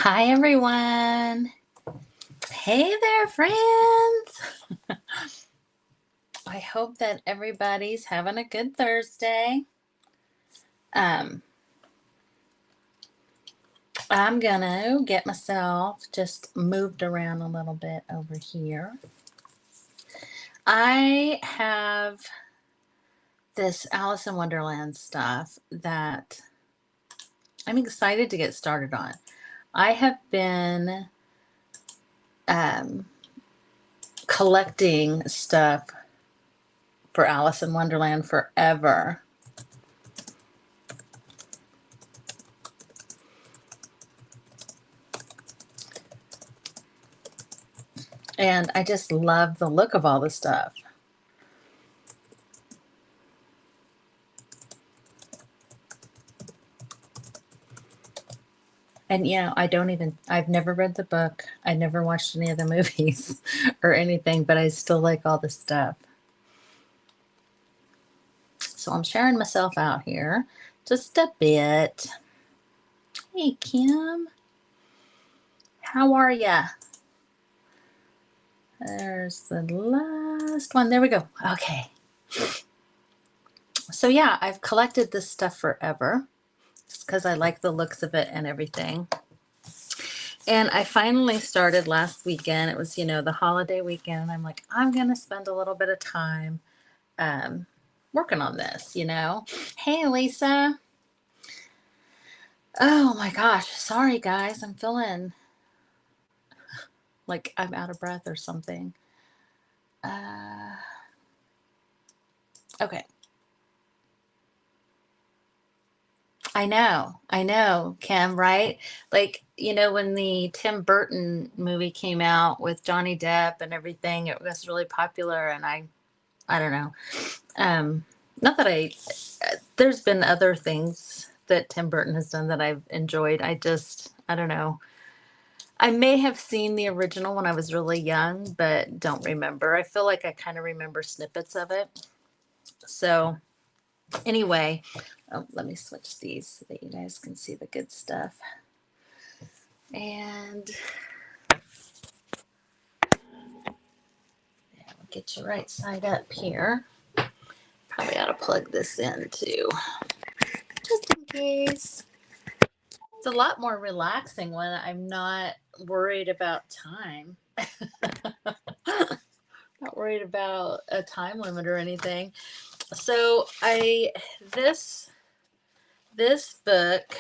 Hi, everyone. Hey there, friends. I hope that everybody's having a good Thursday. Um, I'm gonna get myself just moved around a little bit over here. I have this Alice in Wonderland stuff that I'm excited to get started on. I have been um, collecting stuff for Alice in Wonderland forever. And I just love the look of all the stuff. And I've never read the book. I never watched any of the movies or anything, but I still like all the stuff. So I'm sharing myself out here just a bit. Hey, Kim. How are ya? There's the last one. There we go. Okay. So yeah, I've collected this stuff forever just because I like the looks of it and everything. And I finally started last weekend. It was, the holiday weekend. And I'm like, I'm going to spend a little bit of time working on this. Hey, Lisa. Oh my gosh. Sorry, guys. I'm feeling like I'm out of breath or something. Okay. I know, Kim, right? Like, when the Tim Burton movie came out with Johnny Depp and everything, it was really popular. And I don't know. Not that there's been other things that Tim Burton has done that I've enjoyed. I don't know. I may have seen the original when I was really young, but don't remember. I feel like I kind of remember snippets of it. So, anyway, let me switch these so that you guys can see the good stuff. And yeah, we'll get you right side up here. Probably ought to plug this in too, just in case. It's a lot more relaxing when I'm not worried about time. Not worried about a time limit or anything. So this book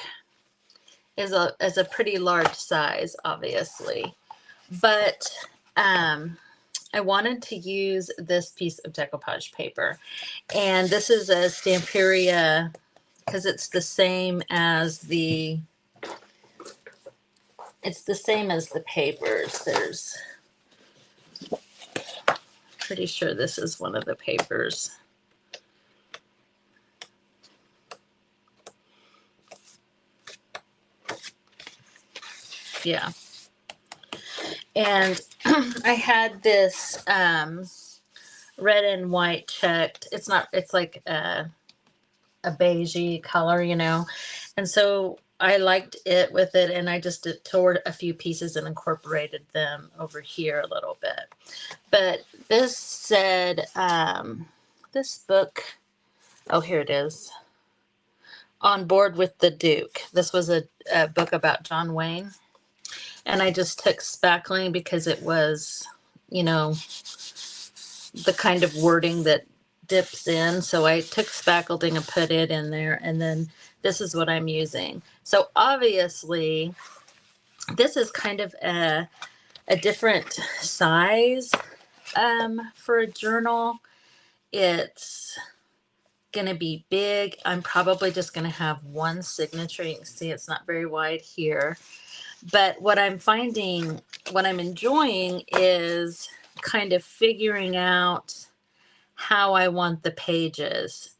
is a pretty large size, obviously, but I wanted to use this piece of decoupage paper, and this is a Stamperia because it's the same as the papers. There's pretty sure this is one of the papers. Yeah. And I had this red and white checked. It's like a beigey color, And so I liked it with it, and I just tore a few pieces and incorporated them over here a little bit. But this said, this book, oh, here it is. On Board with the Duke. This was a book about John Wayne. And I just took spackling because it was, the kind of wording that dips in. So I took spackling and put it in there. And then this is what I'm using. So obviously, this is kind of a different size for a journal. It's going to be big. I'm probably just going to have one signature. You can see it's not very wide here. But what I'm enjoying is kind of figuring out how I want the pages,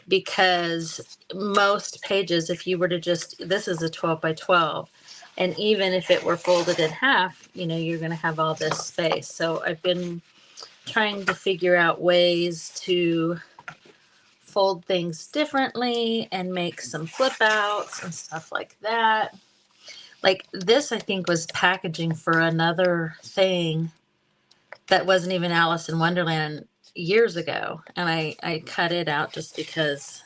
because most pages, if you were to this is a 12 by 12, and even if it were folded in half, you're going to have all this space. So I've been trying to figure out ways to fold things differently and make some flip outs and stuff like that. Like this, I think, was packaging for another thing that wasn't even Alice in Wonderland years ago. And I cut it out just because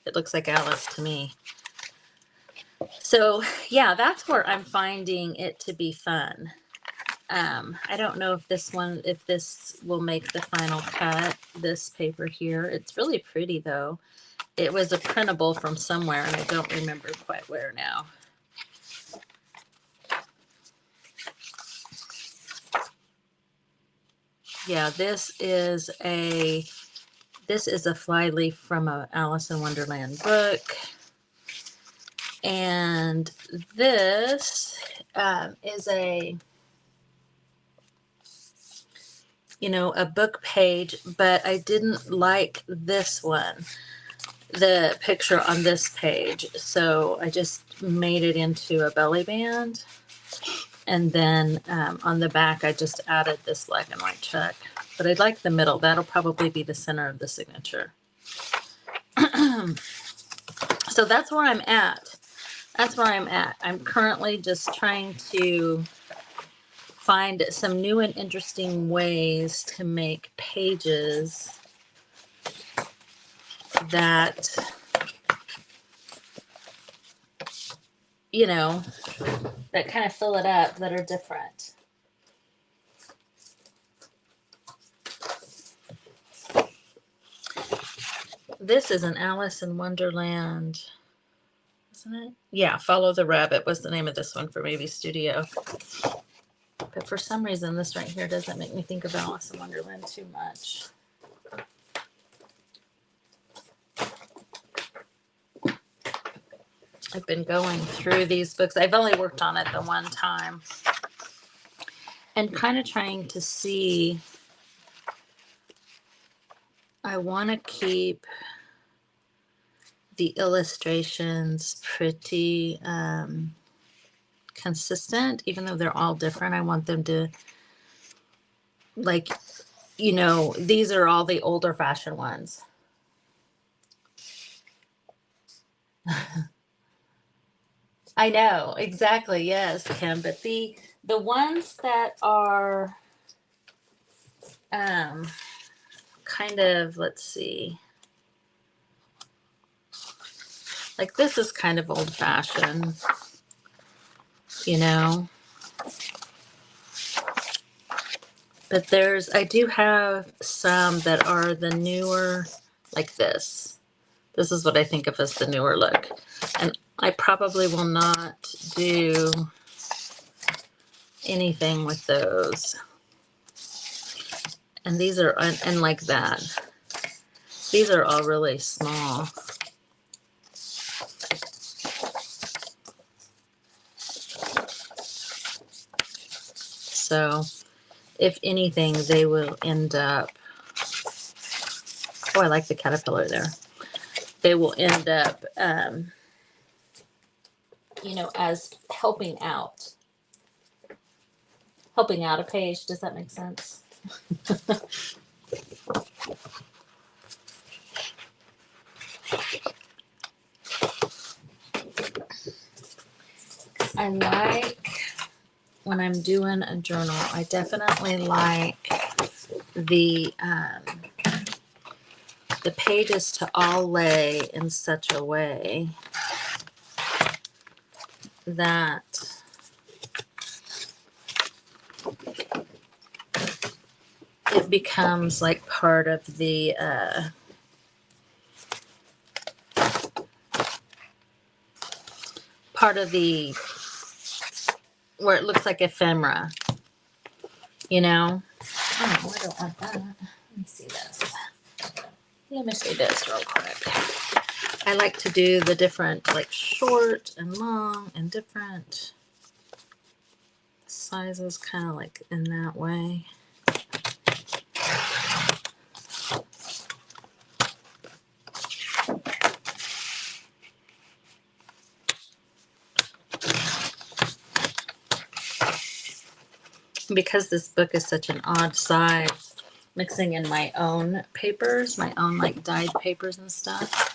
it looks like Alice to me. So yeah, that's where I'm finding it to be fun. I don't know if this will make the final cut, this paper here. It's really pretty though. It was a printable from somewhere and I don't remember quite where now. Yeah, this is a flyleaf from a Alice in Wonderland book. And this is a book page, but I didn't like this one, the picture on this page. So I just made it into a belly band. And then on the back, I just added this black and white check. But I like the middle. That'll probably be the center of the signature. So that's where I'm at. I'm currently just trying to find some new and interesting ways to make pages that, that kind of fill it up, that are different. This is an Alice in Wonderland, isn't it? Yeah, Follow the Rabbit was the name of this one for Maybe Studio. But for some reason, this right here doesn't make me think of Alice in Wonderland too much. I've been going through these books. I've only worked on it the one time. And kind of trying to see, I want to keep the illustrations pretty consistent, even though they're all different. I want them to, like, these are all the older fashioned ones. I know, exactly, yes, Kim. But the ones that are kind of, let's see, like this is kind of old fashioned, But I do have some that are the newer, like this. This is what I think of as the newer look. And I probably will not do anything with those. And these are, and like that. These are all really small. So if anything, they will end up, oh, I like the caterpillar there. They will end up, as helping out a page. Does that make sense? I like, when I'm doing a journal, I definitely like the pages to all lay in such a way that it becomes like part of the where it looks like ephemera, Oh, I don't want that. Let me see this. Let me see this real quick. I like to do the different, like short and long and different sizes, kind of like in that way. Because this book is such an odd size, mixing in my own papers, my own like dyed papers and stuff,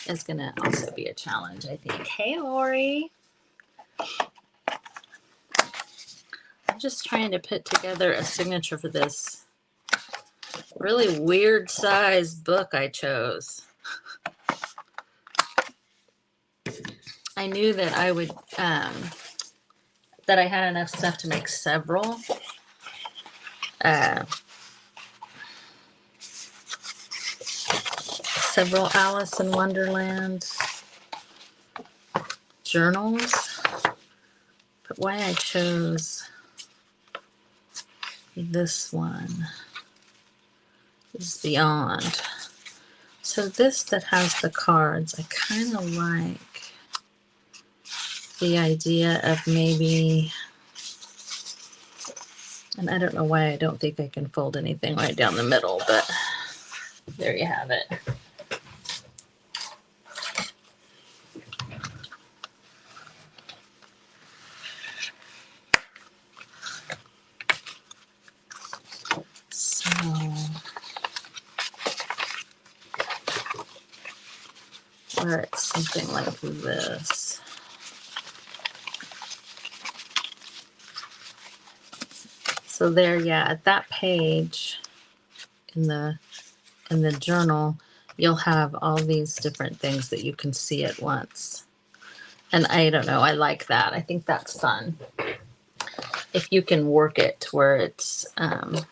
is gonna also be a challenge, I think. Hey, Lori. I'm just trying to put together a signature for this really weird size book I chose. I knew that I would, that I had enough stuff to make several. Several Alice in Wonderland journals. But why I chose this one is beyond. So this that has the cards, I kind of like the idea of maybe, and I don't know why I don't think I can fold anything right down the middle, but there you have it. Where it's something like this. So there, yeah, at that page in the journal, you'll have all these different things that you can see at once. And I don't know, I like that. I think that's fun. If you can work it to where it's to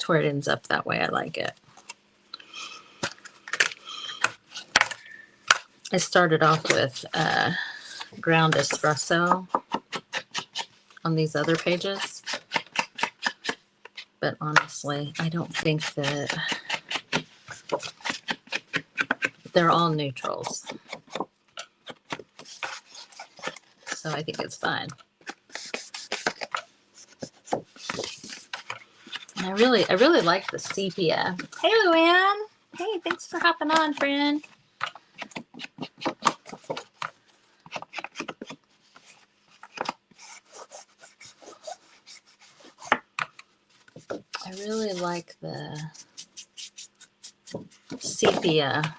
where it ends up that way, I like it. I started off with ground espresso on these other pages, but honestly, I don't think that they're all neutrals, so I think it's fine. And I really like the sepia. Hey, Luann. Hey, thanks for hopping on, friend. I really like the sepia.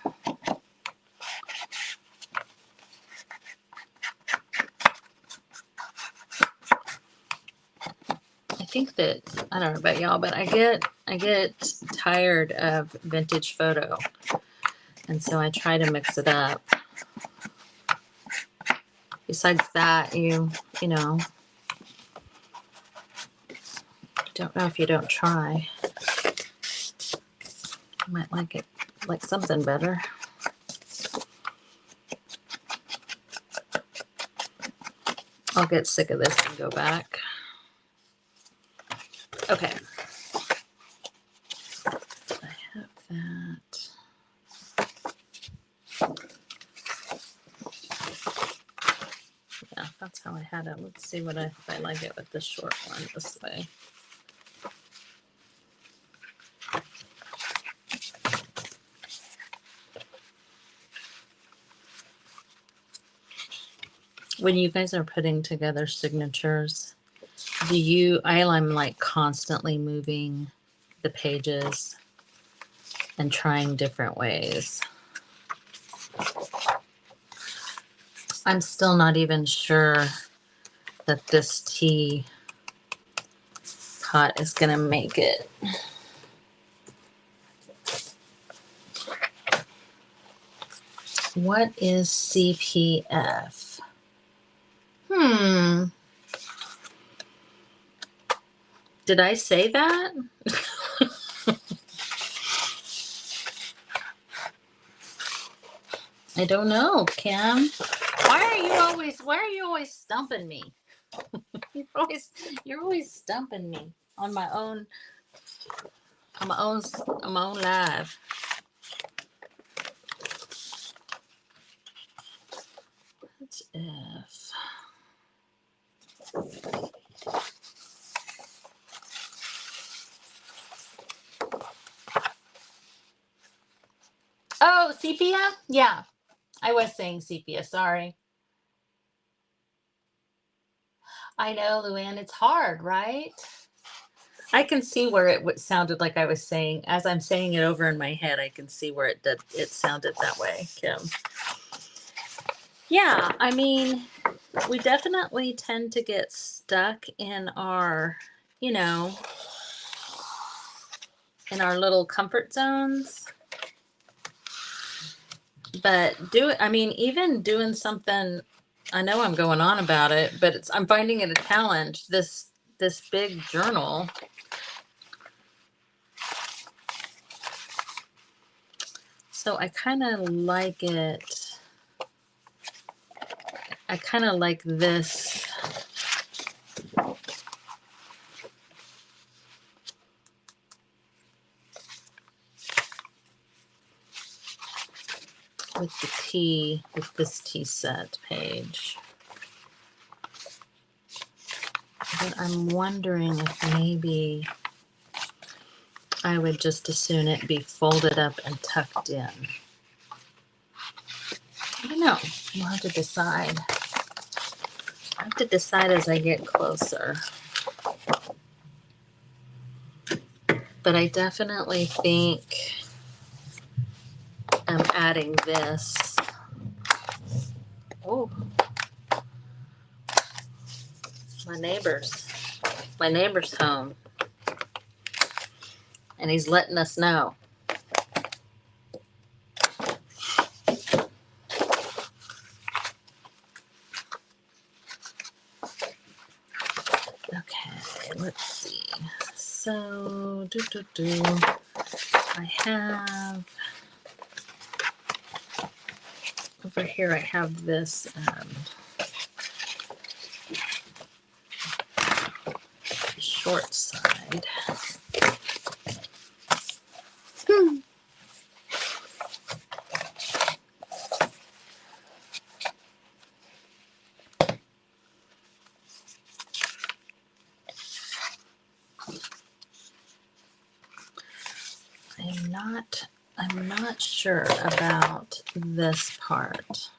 I think that, I don't know about y'all, but I get tired of vintage photo, and so I try to mix it up. Besides that, you know, don't know if you don't try. You might like it, like something better. I'll get sick of this and go back. Okay. I have that. Yeah, that's how I had it. Let's see what if I like it with the short one this way. When you guys are putting together signatures, I'm like constantly moving the pages and trying different ways. I'm still not even sure that this tea pot is going to make it. What is CPF? Did I say that? I don't know, Kim. Why are you always stumping me? You're always stumping me on my own live. What if oh, sepia? Yeah. I was saying sepia, sorry. I know, Luann, it's hard, right? I can see where it sounded like I was saying, as I'm saying it over in my head, I can see where it sounded that way, Kim. Yeah, I mean, we definitely tend to get stuck in our, you know, in our little comfort zones. But I mean, even doing something, I know I'm going on about it, but I'm finding it a challenge. This big journal. So I kind of like it. I kind of like this. With this tea set page. But I'm wondering if maybe I would just as soon it be folded up and tucked in. I don't know. We'll have to decide. I have to decide as I get closer. But I definitely think I'm adding this. Oh, my neighbor's home. And he's letting us know. Okay, let's see. So, I have over here. I have this short side. I'm not sure about this part.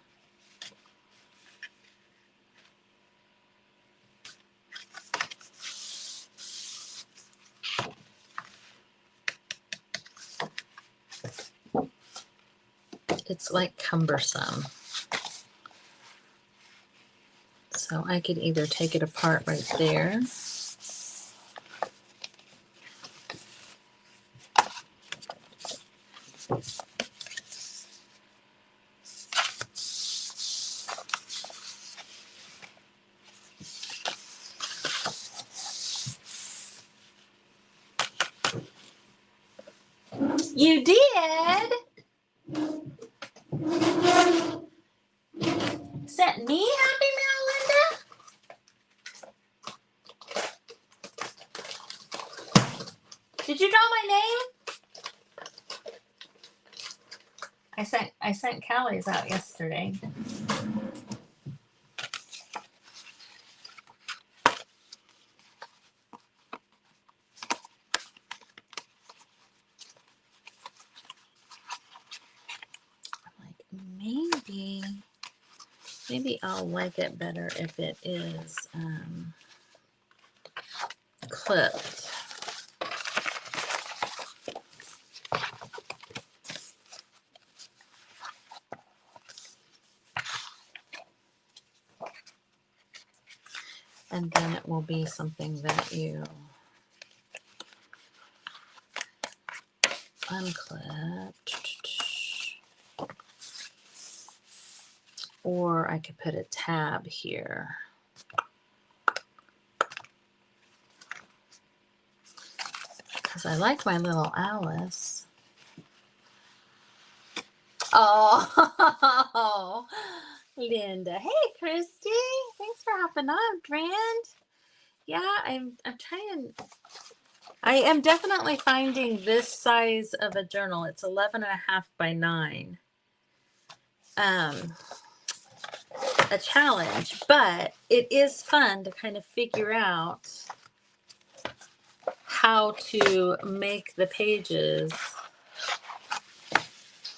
It's like cumbersome. So I could either take it apart right there. You did? Is that me, Happy Meal Linda? Did you draw my name? I sent Callie's out yesterday. Maybe I'll like it better if it is clipped. And then it will be something that you unclip. Or I could put a tab here. Because I like my little Alice. Oh, Linda. Hey, Christy. Thanks for hopping on, friend. Yeah, I'm trying. I am definitely finding this size of a journal. It's 11.5 by 9. A challenge, but it is fun to kind of figure out how to make the pages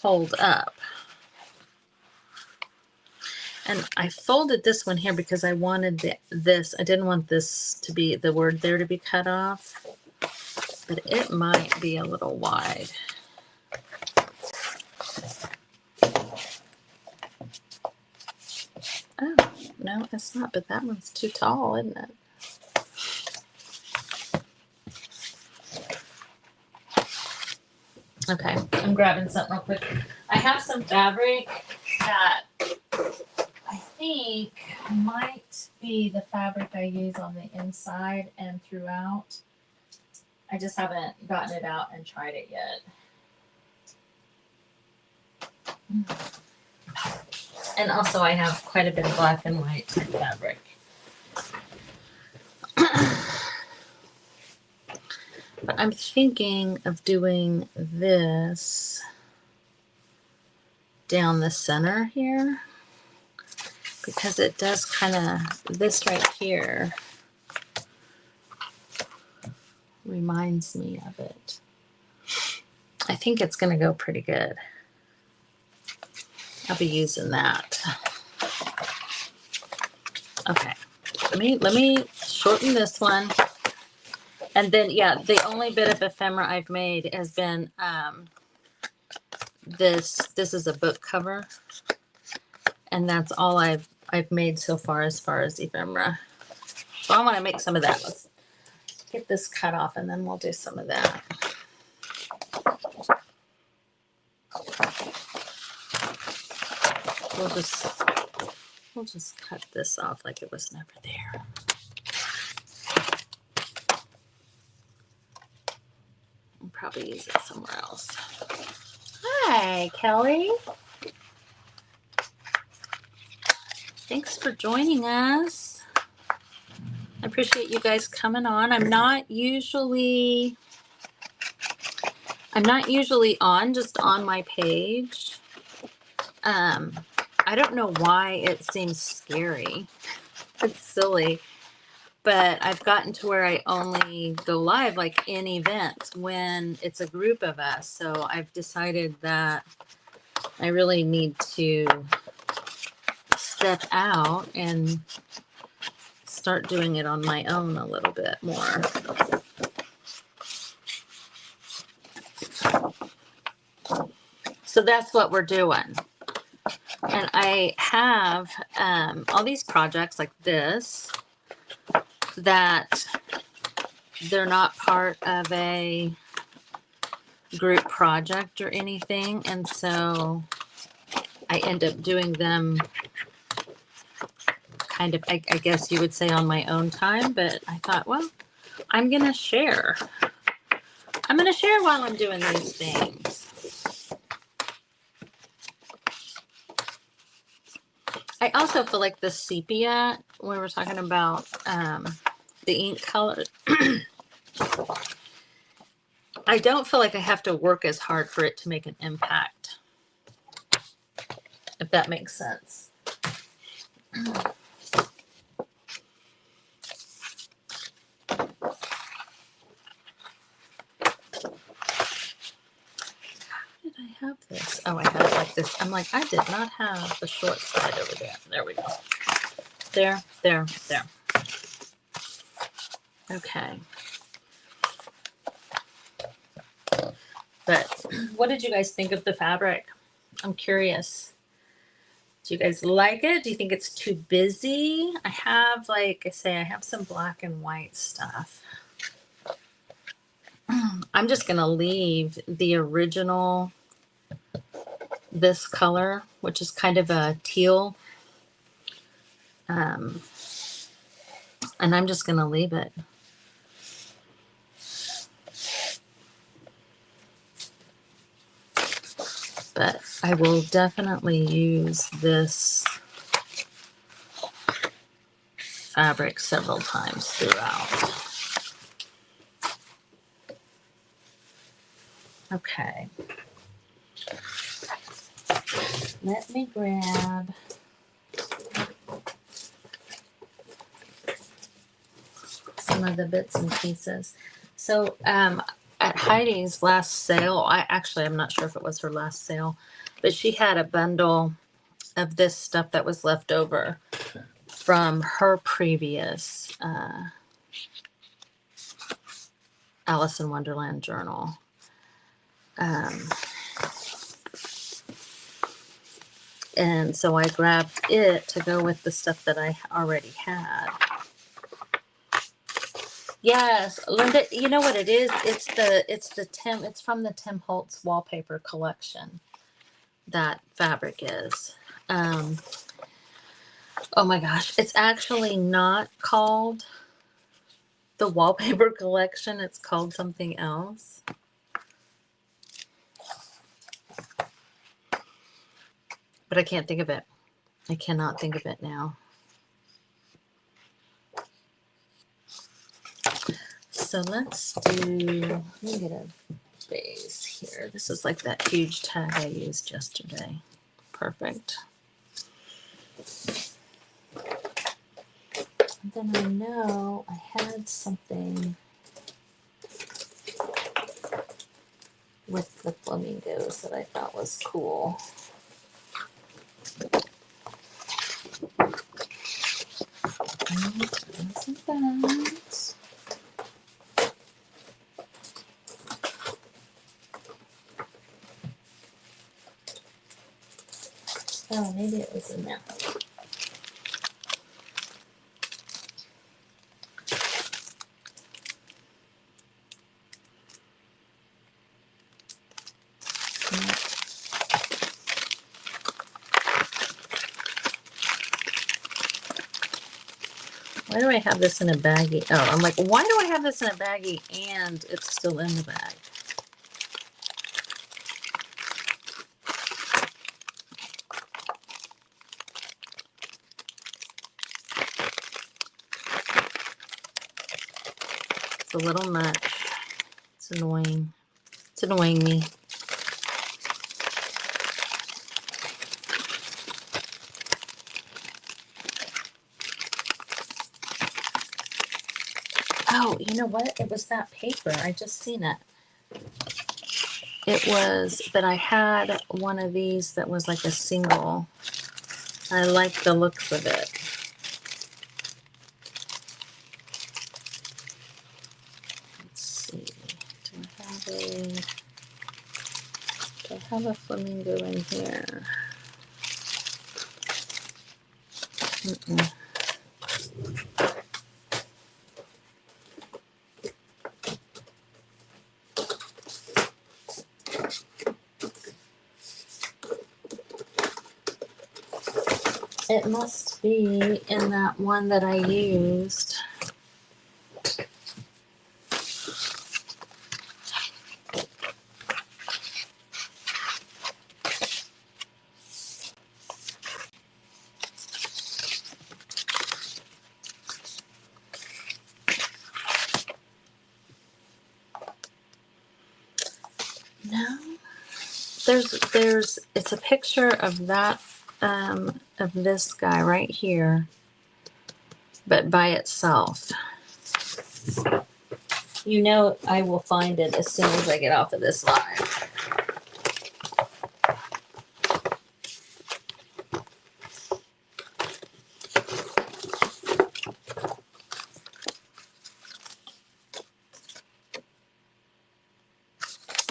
hold up. And I folded this one here because I wanted this. I didn't want this to be, the word there to be cut off, but it might be a little wide. Oh, No, it's not, but that one's too tall, isn't it? Okay, I'm grabbing something real quick. I have some fabric that I think might be the fabric I use on the inside and throughout. I just haven't gotten it out and tried it yet. And also I have quite a bit of black and white fabric. But I'm thinking of doing this down the center here because it does kind of, this right here reminds me of it. I think it's going to go pretty good. I'll be using that. Okay, let me shorten this one. And then, yeah, the only bit of ephemera I've made has been this is a book cover, and that's all I've made so far as ephemera. So I want to make some of that. Let's get this cut off, and then we'll do some of that. We'll just cut this off like it was never there. I'll probably use it somewhere else. Hi, Kelly. Thanks for joining us. I appreciate you guys coming on. I'm not usually on, just on my page. I don't know why it seems scary. It's silly. But I've gotten to where I only go live like in events when it's a group of us. So I've decided that I really need to step out and start doing it on my own a little bit more. So that's what we're doing. And I have all these projects like this that they're not part of a group project or anything. And so I end up doing them kind of, I guess you would say, on my own time. But I thought, well, I'm going to share. I'm going to share while I'm doing these things. I also feel like the sepia, when we're talking about the ink color, I don't feel like I have to work as hard for it to make an impact, if that makes sense. How did I have this? Oh, I had it like this. I'm like, I did not have the short side over there. There we go. There. Okay. But what did you guys think of the fabric? I'm curious. Do you guys like it? Do you think it's too busy? I have, like I say, I have some black and white stuff. I'm just going to leave the original, this color, which is kind of a teal. And I'm just going to leave it. But I will definitely use this fabric several times throughout. Okay. Let me grab some of the bits and pieces. So at Heidi's last sale, I'm not sure if it was her last sale, but she had a bundle of this stuff that was left over from her previous Alice in Wonderland journal. And so I grabbed it to go with the stuff that I already had. Yes, Linda, you know what it is? It's from the Tim Holtz wallpaper collection. That fabric is. Oh my gosh, it's actually not called the wallpaper collection. It's called something else. But I can't think of it. I cannot think of it now. So let's do, let me get a base here. This is like that huge tag I used yesterday. Perfect. And then I know I had something with the flamingos that I thought was cool. Isn't that? Oh, maybe it was in there. Why do I have this in a baggie? Oh, I'm like, why do I have this in a baggie and it's still in the bag? It's a little much. It's annoying. It's annoying me. Oh, you know what? It was that paper. I just seen it. It was, but I had one of these that was like a single. I like the looks of it. Let's see. Do I have a flamingo in here? Mm-mm. It must be in that one that I used. No, it's a picture of that, of this guy right here, but by itself. You know, I will find it as soon as I get off of this live.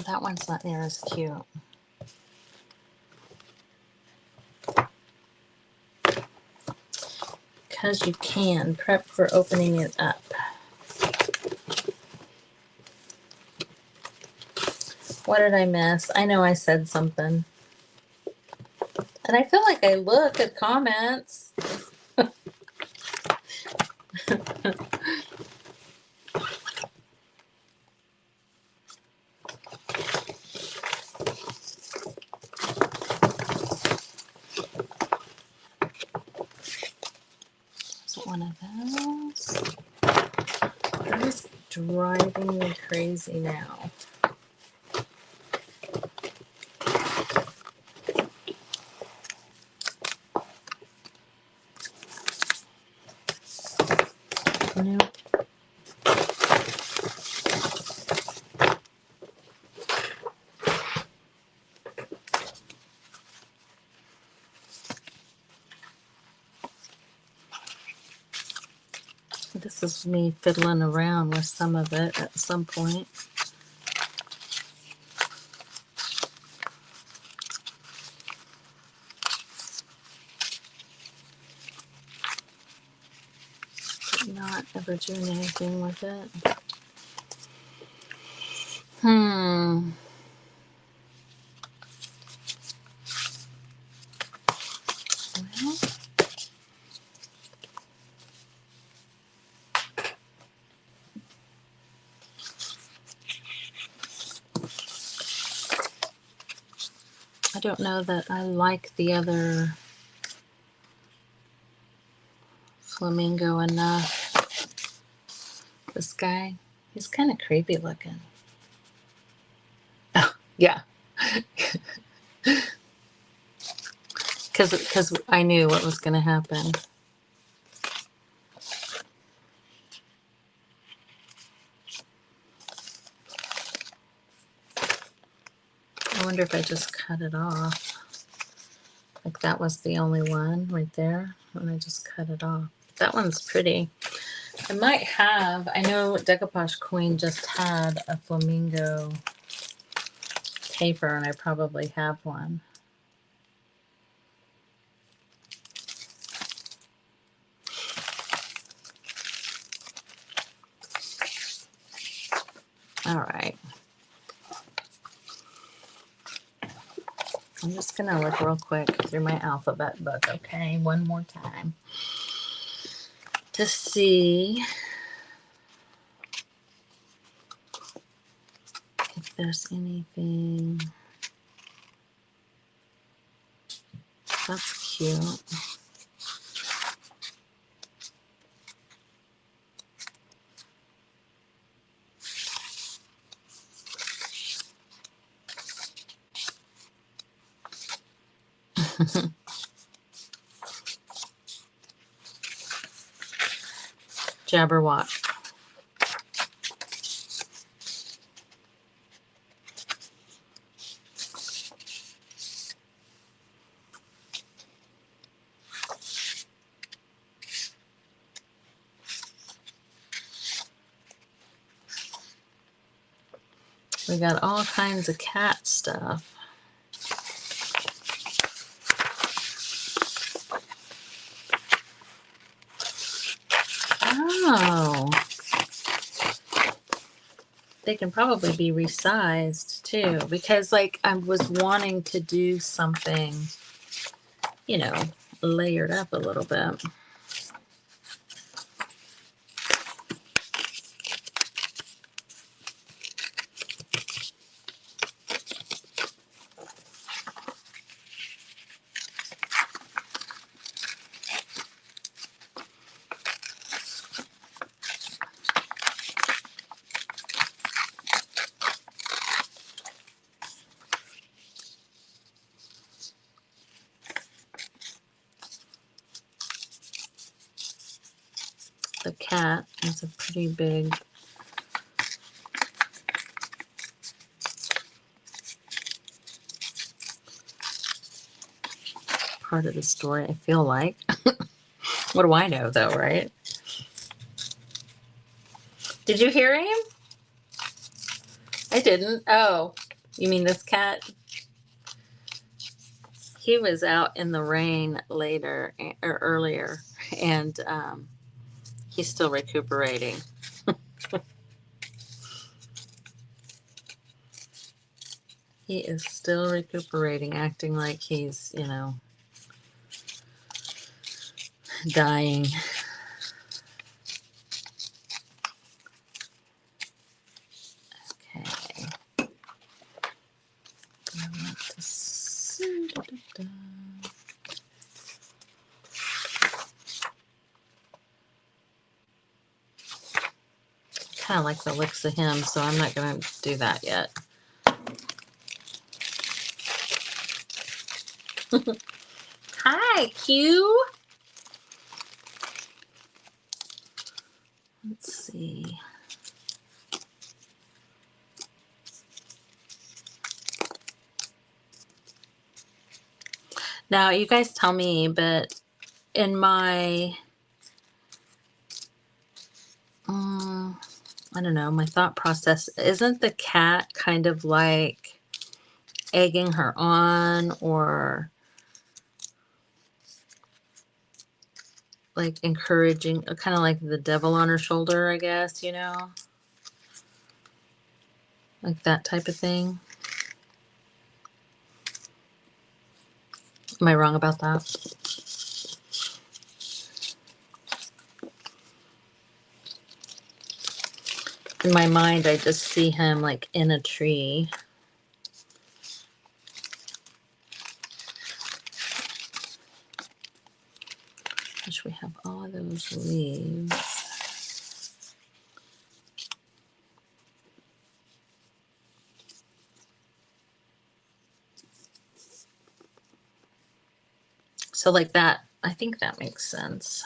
That one's not near as cute. Because you can prep for opening it up. What did I miss? I know I said something. And I feel like I look at comments. Is it one of those? That is driving me crazy now. No. This is me fiddling around with some of it at some point. not ever doing anything with it. Well, I don't know that I like the other flamingo enough. This guy, he's kind of creepy looking. Oh, yeah. Because I knew what was going to happen. I wonder if I just cut it off. Like that was the only one right there. And I just cut it off. That one's pretty. I might have, I know Decoupage Queen just had a flamingo paper, and I probably have one. All right. I'm just going to look real quick through my alphabet book, okay? One more time. To see if there's anything. That's cute. Jabberwock. We got all kinds of cat stuff. Oh. They can probably be resized too, because like I was wanting to do something, you know, layered up a little bit. The cat is a pretty big part of the story, I feel like. What do I know though, right? Did you hear him? I didn't. Oh, you mean this cat? He was out in the rain later or earlier, and he's still recuperating. He is still recuperating, acting like he's, you know, dying. Okay. I want to see. Kind of like the looks of him, so I'm not going to do that yet. Hi, Q. Let's see. Now, you guys tell me, but in my, I don't know, my thought process, isn't the cat kind of like egging her on, or like encouraging, kind of like the devil on her shoulder, I guess, you know, like that type of thing. Am I wrong about that? In my mind, I just see him like in a tree. Wish we have all of those leaves. So like that, I think that makes sense.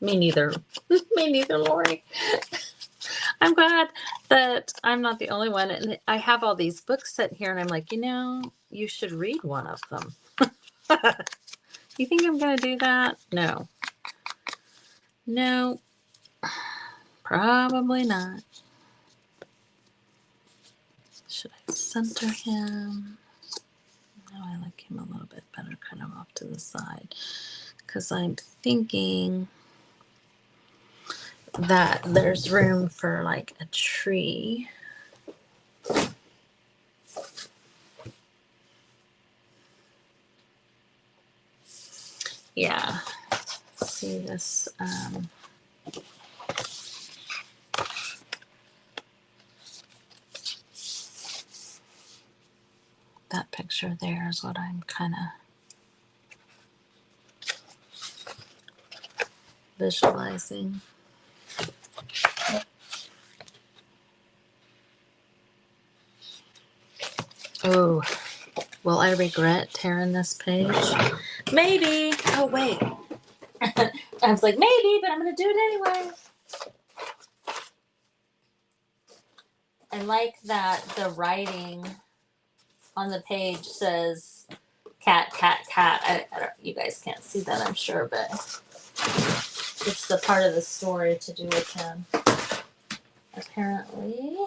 Me neither. Me neither, Lori. I'm glad that I'm not the only one. And I have all these books sitting here, and I'm like, you know, you should read one of them. You think I'm going to do that? No. No. Probably not. Should I center him? No, I like him a little bit better, kind of off to the side. Because I'm thinking that there's room for like a tree. Yeah. See this, that picture there is what I'm kind of visualizing. Oh, will I regret tearing this page? Maybe. Oh, wait. I was like, maybe, but I'm going to do it anyway. I like that the writing on the page says cat, cat, cat. I don't, you guys can't see that, I'm sure, but it's the part of the story to do with him. Apparently,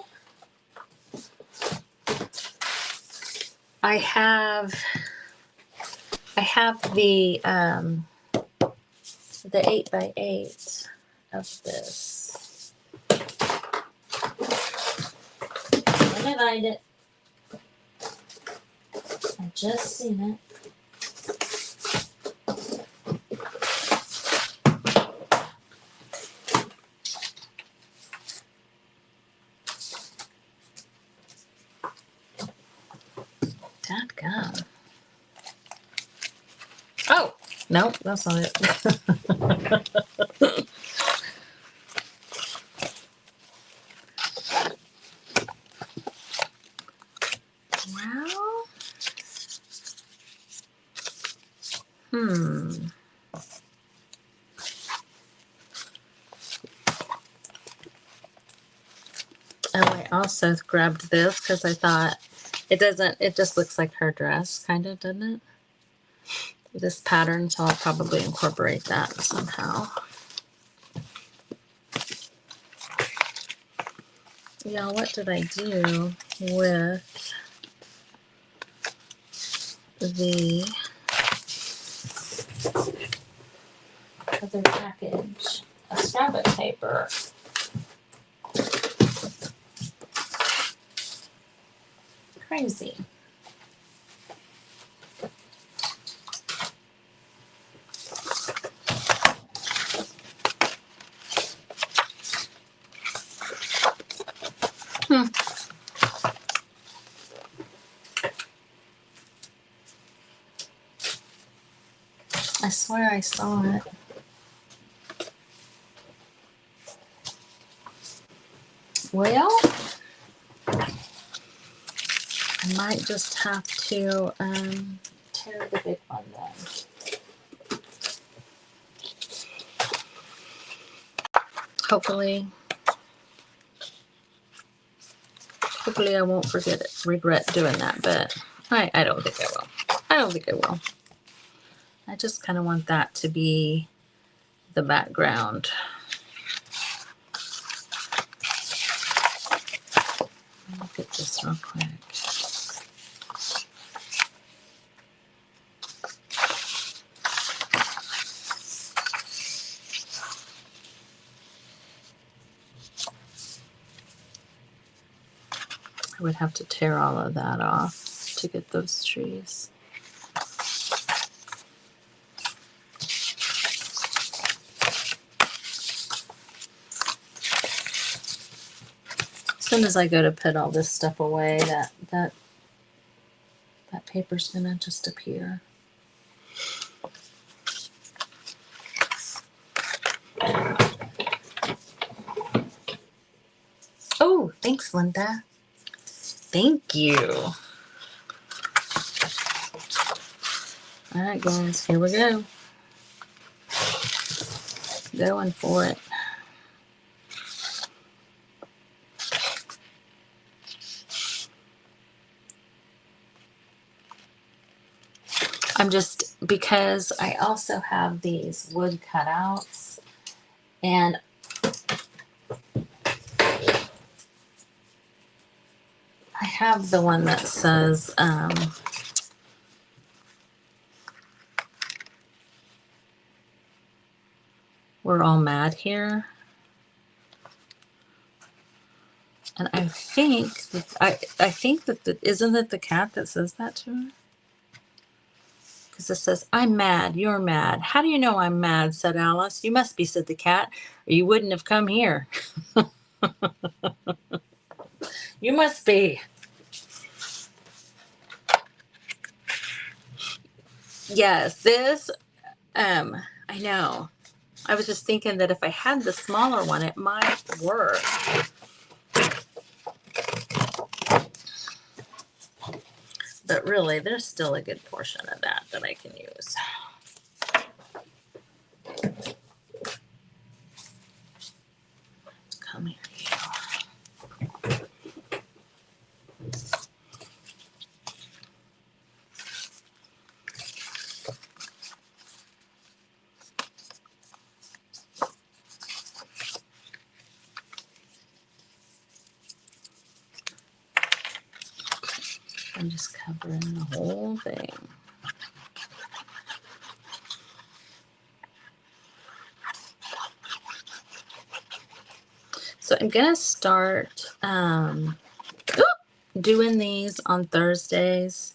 I have the 8x8 of this. Let me find it. I just seen it. Dadgum. Oh, no, that's not it. Well, Oh, I also grabbed this because I thought it just looks like her dress, kind of, doesn't it? This pattern, so I'll probably incorporate that somehow. Yeah, what did I do with the other package? A scrapbook paper. Crazy. I swear I saw it. Well, I might just have to tear the big one then. hopefully I won't regret doing that, but I don't think I will. I don't think I will. I just kind of want that to be the background. Look at this real quick. I would have to tear all of that off to get those trees. As soon as I go to put all this stuff away, that paper's gonna just appear. Oh, thanks, Linda. Thank you. All right, guys, here we go. Going for it. I'm just, because I also have these wood cutouts, and I have the one that says, we're all mad here. And I think that, I think that, isn't it the cat that says that to her? Because it says, I'm mad, you're mad. How do you know I'm mad, said Alice. You must be, said the cat, or you wouldn't have come here. You must be. Yes, this, I know. I was just thinking that if I had the smaller one, it might work. But really, there's still a good portion of that I can use. Come here, you. I'm just covering the whole thing. So I'm going to start doing these on Thursdays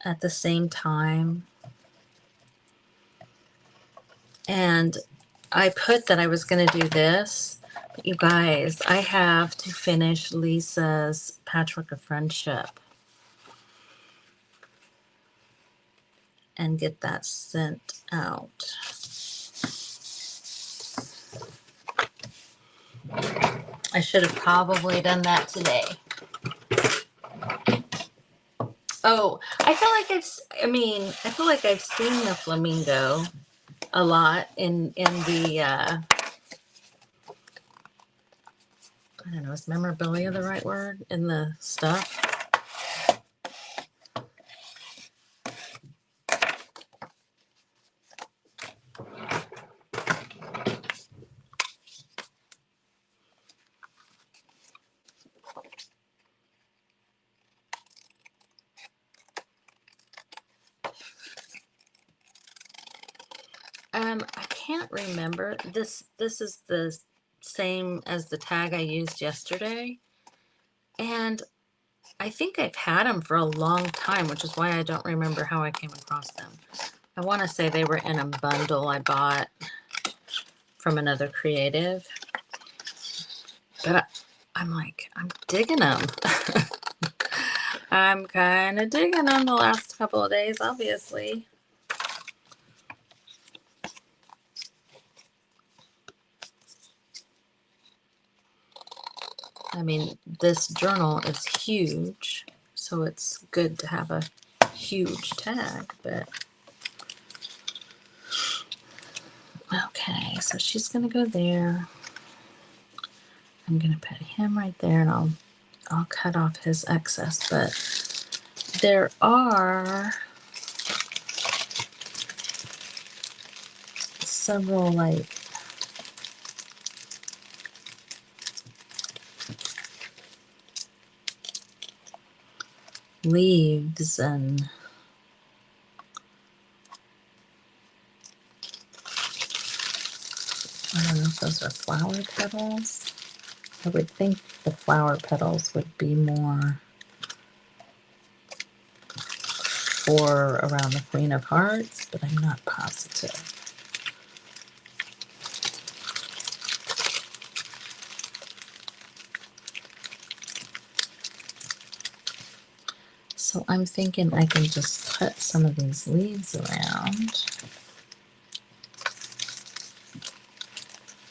at the same time. And I put that I was going to do this. But you guys, I have to finish Lisa's Patchwork of Friendship and get that sent out. I should have probably done that today. Oh, I feel like I've seen the flamingo a lot in the I don't know, is memorabilia the right word? In the stuff. I can't remember. This is the same as the tag I used yesterday. And I think I've had them for a long time, which is why I don't remember how I came across them. I want to say they were in a bundle I bought from another creative. But I'm digging them. I'm kind of digging them the last couple of days, obviously. I mean, this journal is huge, so it's good to have a huge tag, but Okay, so she's gonna go there. I'm gonna put him right there, and I'll cut off his excess. But there are several like leaves, and I don't know if those are flower petals. I would think the flower petals would be more for around the Queen of Hearts, but I'm not positive. So I'm thinking I can just cut some of these leaves around,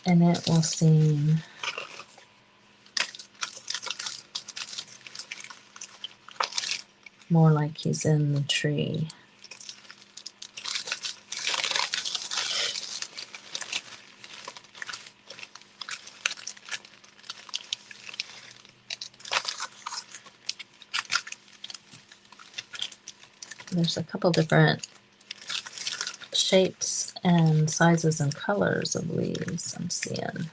and it will seem more like he's in the tree. There's a couple different shapes and sizes and colors of leaves I'm seeing.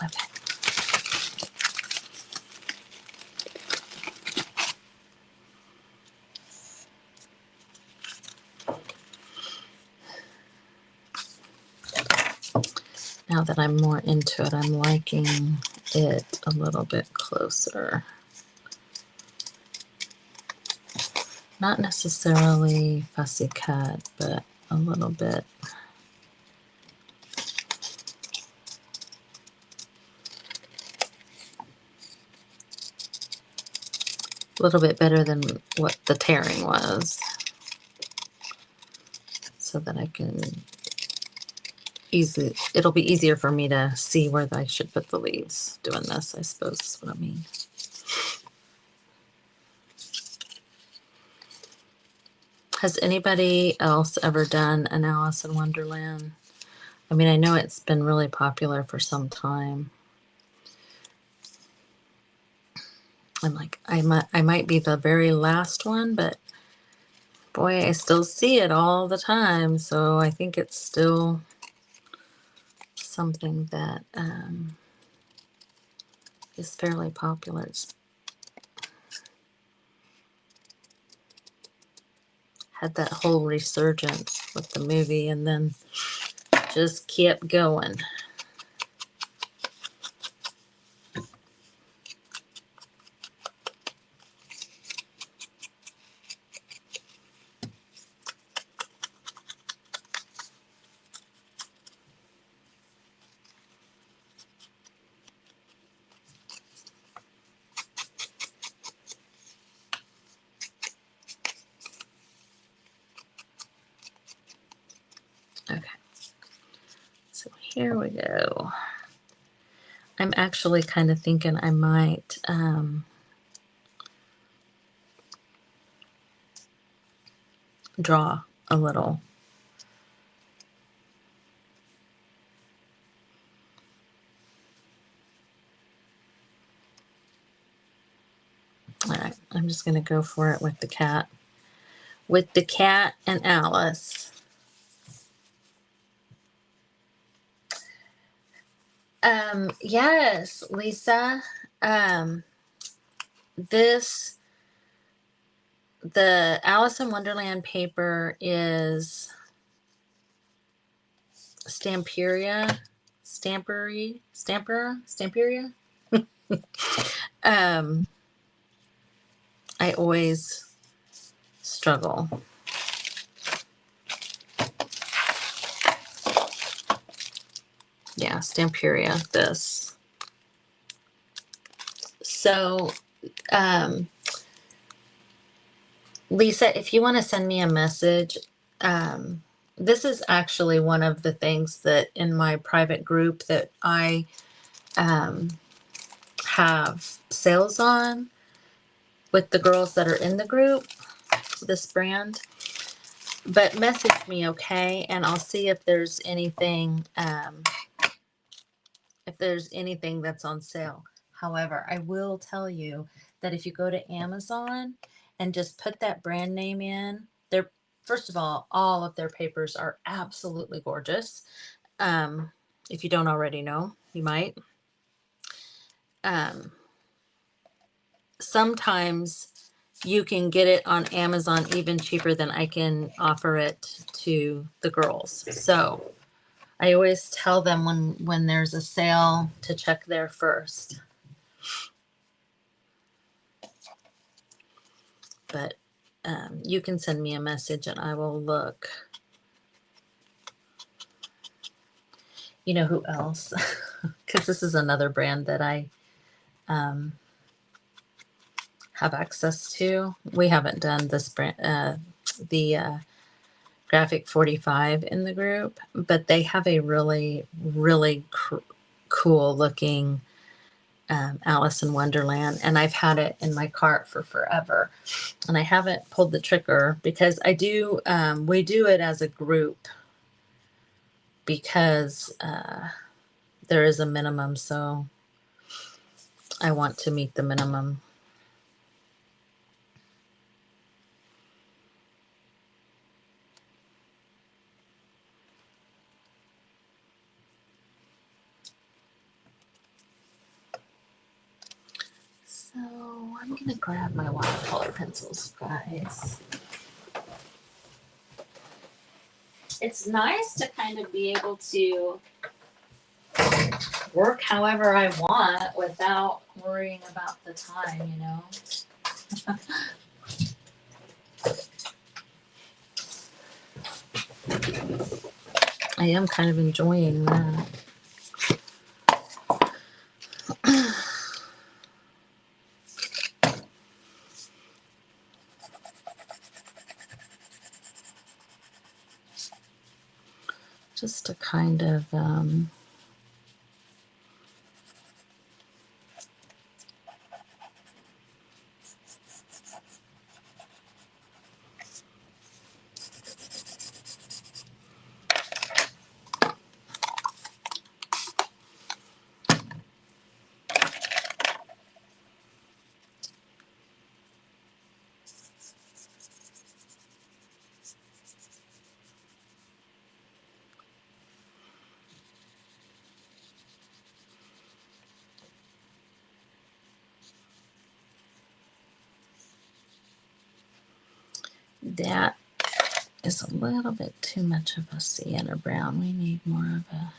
Okay. Now that I'm more into it, I'm liking it a little bit closer. Not necessarily fussy cut, but a little bit. A little bit better than what the tearing was, so that I can it'll be easier for me to see where I should put the leaves doing this, I suppose is what I mean. Has anybody else ever done an Alice in Wonderland? I mean, I know it's been really popular for some time. I'm like, I might be the very last one, but boy, I still see it all the time. So I think it's still something that is fairly popular. It's had that whole resurgence with the movie, and then just kept going. Okay, so here we go. I'm actually kind of thinking I might draw a little. All right, I'm just going to go for it with the cat. With the cat and Alice. Yes, Lisa. The Alice in Wonderland paper is Stamperia. I always struggle. Yeah, Stamperia, this. So, Lisa, if you want to send me a message, This is actually one of the things that in my private group that I um, have sales on with the girls that are in the group, this brand. But message me, okay? And I'll see if there's anything that's on sale. However, I will tell you that if you go to Amazon and just put that brand name in, they're first of all of their papers are absolutely gorgeous. Um, if you don't already know, you might. Um, Sometimes you can get it on Amazon even cheaper than I can offer it to the girls. So I always tell them when there's a sale to check there first. But you can send me a message and I will look. You know who else? Because this is another brand that I have access to. We haven't done this brand, the Graphic 45 in the group, but they have a really, really cool looking Alice in Wonderland, and I've had it in my cart for forever. And I haven't pulled the trigger because we do it as a group because there is a minimum, so I want to meet the minimum. So I'm gonna grab my watercolor pencils, guys. It's nice to kind of be able to work however I want without worrying about the time, you know. I am kind of enjoying that. Just to kind of that is a little bit too much of a sienna brown. We need more of a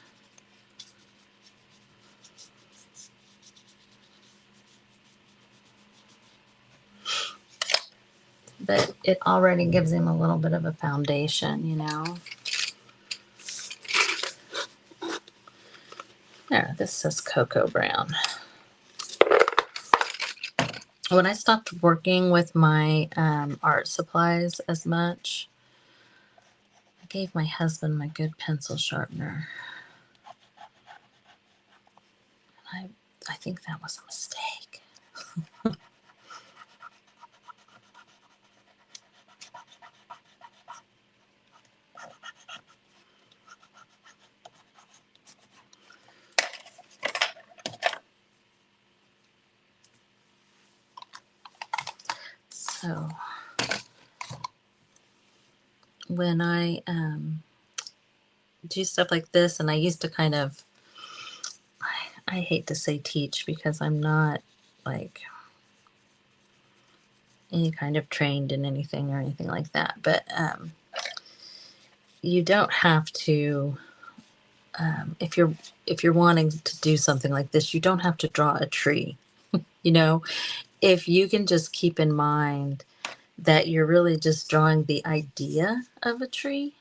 but it already gives him a little bit of a foundation, you know. There, this says cocoa brown. When I stopped working with my art supplies as much, I gave my husband my good pencil sharpener. I think that was a mistake. So when I do stuff like this, and I used to kind of, I hate to say teach because I'm not like any kind of trained in anything or anything like that, but you don't have to if you're wanting to do something like this, you don't have to draw a tree. You know, if you can just keep in mind that you're really just drawing the idea of a tree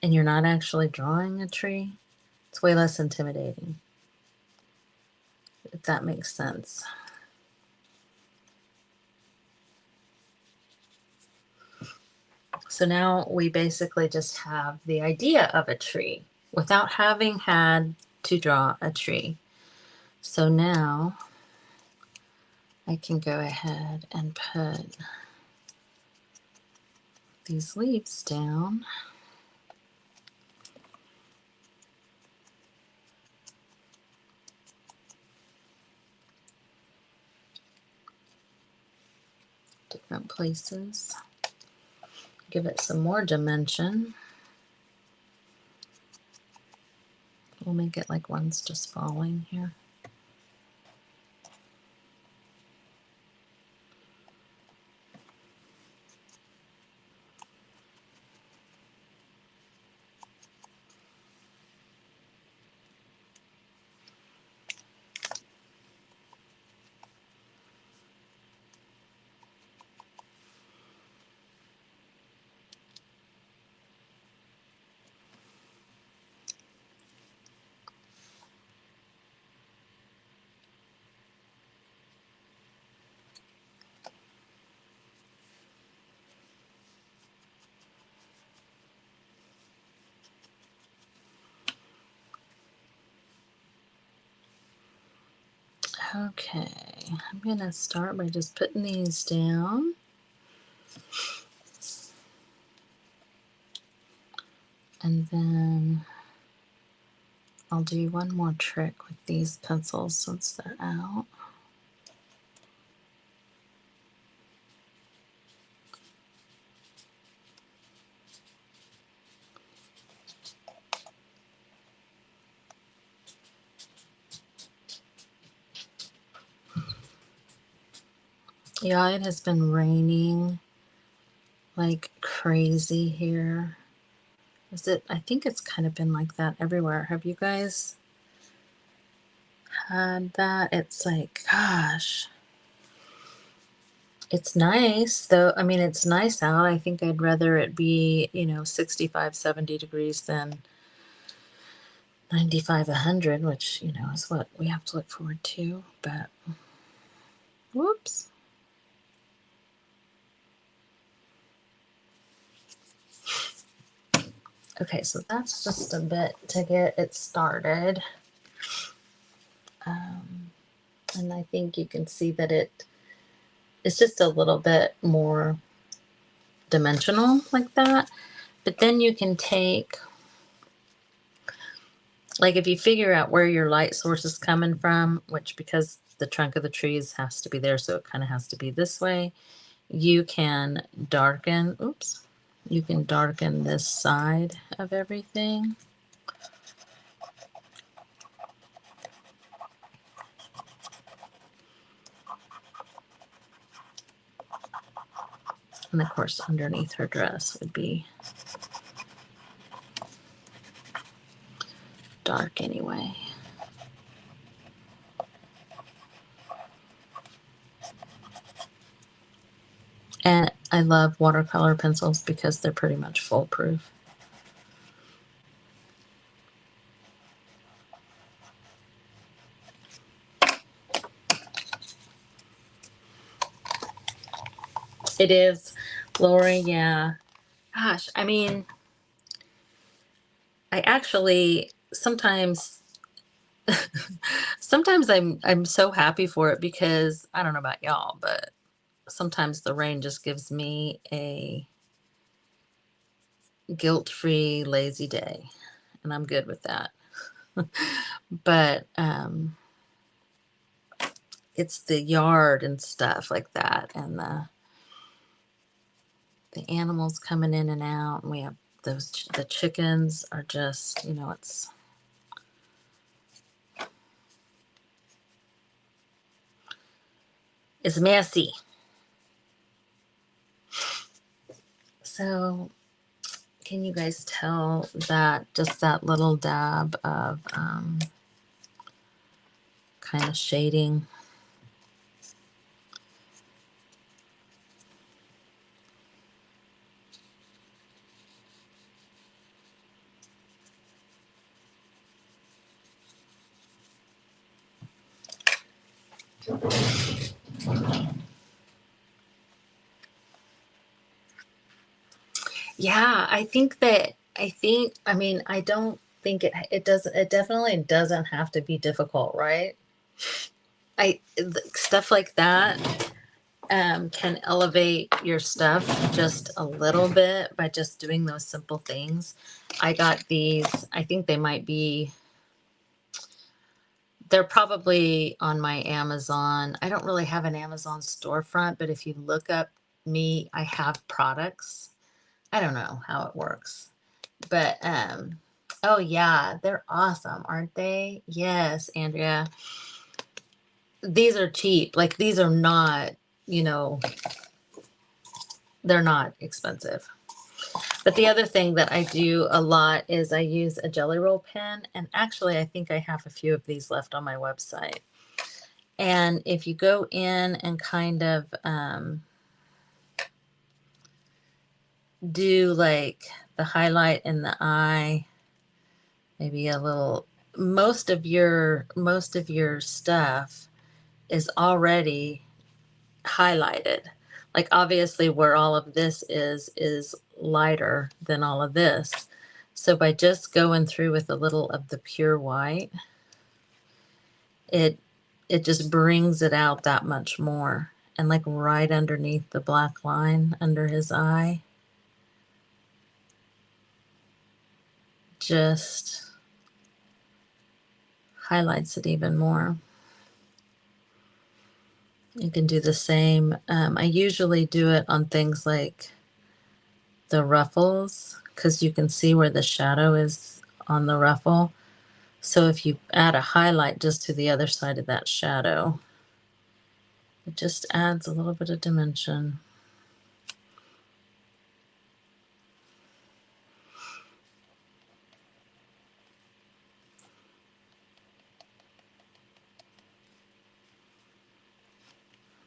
and you're not actually drawing a tree, it's way less intimidating, if that makes sense. So now we basically just have the idea of a tree without having had to draw a tree. So now I can go ahead and put these leaves down. Different places. Give it some more dimension. We'll make it like one's just falling here. Okay, I'm gonna start by just putting these down. And then I'll do one more trick with these pencils since they're out. Yeah, it has been raining like crazy here. Is it? I think it's kind of been like that everywhere. Have you guys had that? It's like, gosh. It's nice though. I mean, it's nice out. I think I'd rather it be, 65, 70 degrees than 95, 100, which, is what we have to look forward to. But, whoops. Okay, so that's just a bit to get it started. And I think you can see that it's just a little bit more dimensional like that. But then you can take, like if you figure out where your light source is coming from, which because the trunk of the trees has to be there, so it kind of has to be this way, you can darken, you can darken this side of everything. And of course, underneath her dress would be dark anyway. And I love watercolor pencils because they're pretty much foolproof. It is, Lori, yeah. Gosh, I mean, I actually sometimes sometimes I'm so happy for it because I don't know about y'all, but sometimes the rain just gives me a guilt-free lazy day, and I'm good with that. But it's the yard and stuff like that, and the animals coming in and out, and we have the chickens are just, it's messy. So can you guys tell that just that little dab of kind of shading? Yeah, I mean, I don't think it definitely doesn't have to be difficult, right? Stuff like that can elevate your stuff just a little bit by just doing those simple things. I got these, I think they're probably on my Amazon. I don't really have an Amazon storefront, but if you look up me, I have products. I don't know how it works. But oh yeah, they're awesome, aren't they? Yes, Andrea. These are cheap. Like these are not, you know, they're not expensive. But the other thing that I do a lot is I use a jelly roll pen, and actually I think I have a few of these left on my website. And if you go in and kind of do like the highlight in the eye, maybe a little, most of your stuff is already highlighted. Like obviously where all of this is lighter than all of this. So by just going through with a little of the pure white, it just brings it out that much more. And like right underneath the black line under his eye, just highlights it even more. You can do the same. I usually do it on things like the ruffles, because you can see where the shadow is on the ruffle. So if you add a highlight just to the other side of that shadow, it just adds a little bit of dimension.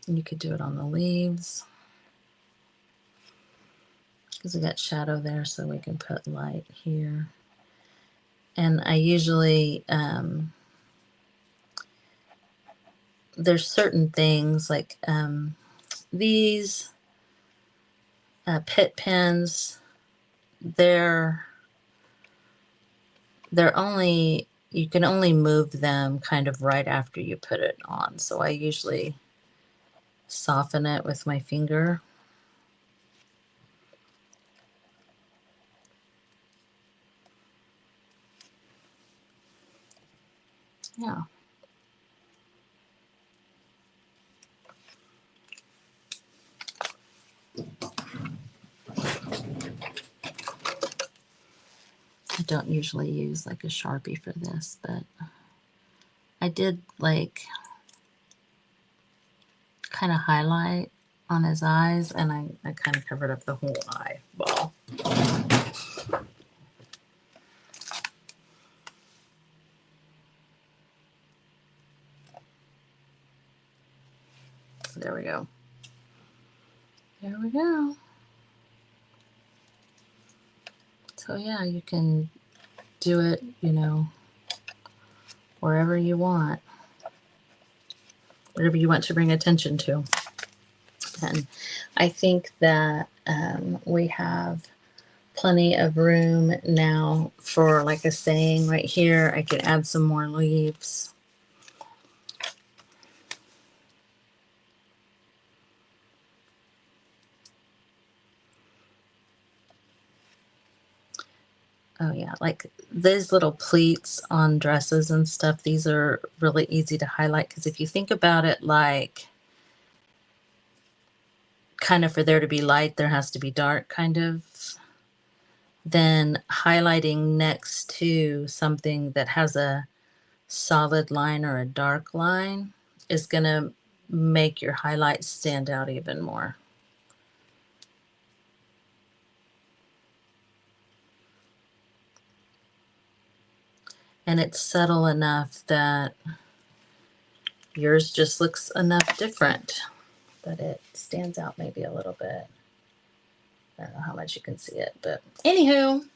And you could do it on the leaves, because we got shadow there, so we can put light here. And I usually, there's certain things like these pit pens, they're only, you can only move them kind of right after you put it on. So I usually soften it with my finger. Yeah. I don't usually use like a Sharpie for this, but I did like kind of highlight on his eyes, and I kind of covered up the whole eyeball. There we go. There we go. So yeah, you can do it, you know, wherever you want, whatever you want to bring attention to. And I think that we have plenty of room now for like a saying right here. I could add some more leaves. Oh yeah, like these little pleats on dresses and stuff, these are really easy to highlight, because if you think about it, like kind of for there to be light, there has to be dark kind of. Then highlighting next to something that has a solid line or a dark line is going to make your highlights stand out even more. And it's subtle enough that yours just looks enough different that it stands out maybe a little bit. I don't know how much you can see it, but anywho.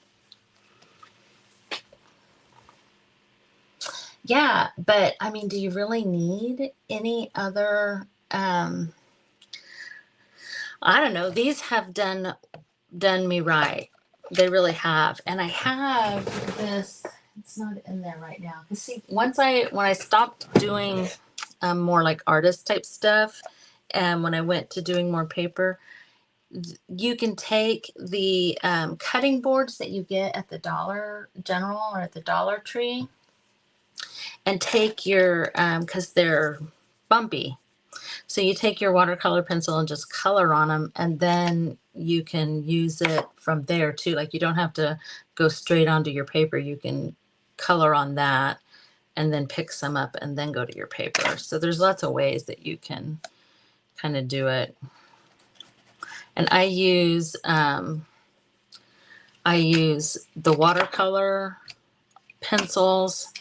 Yeah, but I mean, do you really need any other, I don't know, these have done done me right. They really have. And I have this, it's not in there right now. Cause see, when I stopped doing more like artist type stuff, and when I went to doing more paper, you can take the cutting boards that you get at the Dollar General or at the Dollar Tree, and take your, because they're bumpy. So you take your watercolor pencil and just color on them, and then you can use it from there too. Like you don't have to go straight onto your paper. You can color on that and then pick some up and then go to your paper. So there's lots of ways that you can kind of do it. And I use the watercolor pencils,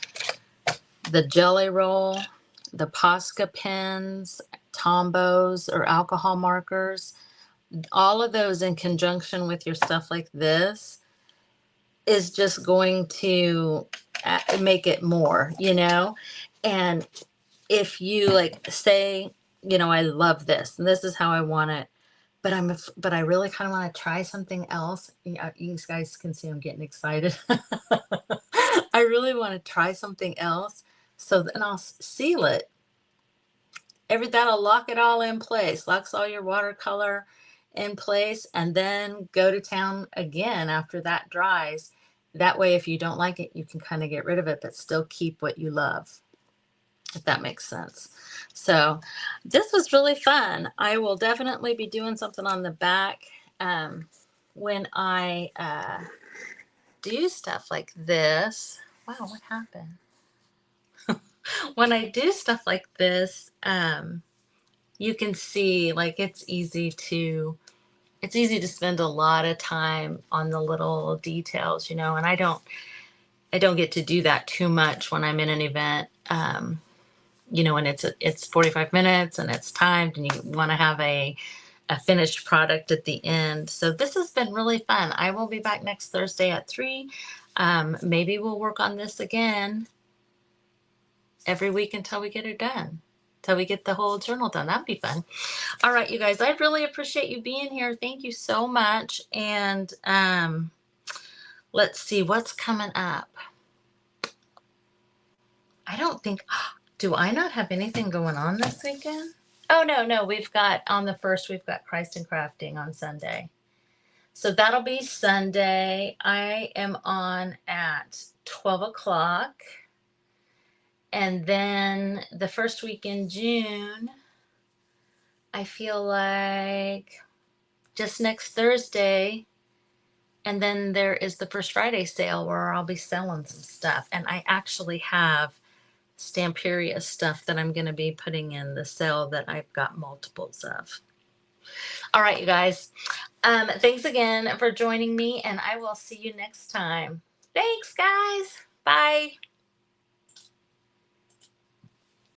the Jelly Roll, the Posca pens, Tombows or alcohol markers. All of those in conjunction with your stuff like this is just going to make it more, you know? And if you like say, you know, I love this and this is how I want it, but I really kind of want to try something else. You guys can see I'm getting excited. I really want to try something else. So then I'll seal it. That'll lock it all in place, locks all your watercolor in place, and then go to town again after that dries. That way, if you don't like it, you can kind of get rid of it, but still keep what you love, if that makes sense. So this was really fun. I will definitely be doing something on the back when I do stuff like this. Wow, what happened? When I do stuff like this, you can see like it's easy to spend a lot of time on the little details, you know, and I don't get to do that too much when I'm in an event. You know, and it's 45 minutes and it's timed and you want to have a finished product at the end. So this has been really fun. I will be back next Thursday at 3. Maybe we'll work on this again every week until we get it done, till we get the whole journal done. That'd be fun. All right, you guys, I really appreciate you being here. Thank you so much. And let's see what's coming up. I don't think, do I not have anything going on this weekend? Oh, no, we've got on the 1st, we've got Christ and Crafting on Sunday. So that'll be Sunday. I am on at 12 o'clock. And then the first week in June, I feel like just next Thursday. And then there is the First Friday sale where I'll be selling some stuff. And I actually have Stamperia stuff that I'm going to be putting in the sale that I've got multiples of. All right, you guys. Thanks again for joining me, and I will see you next time. Thanks, guys. Bye.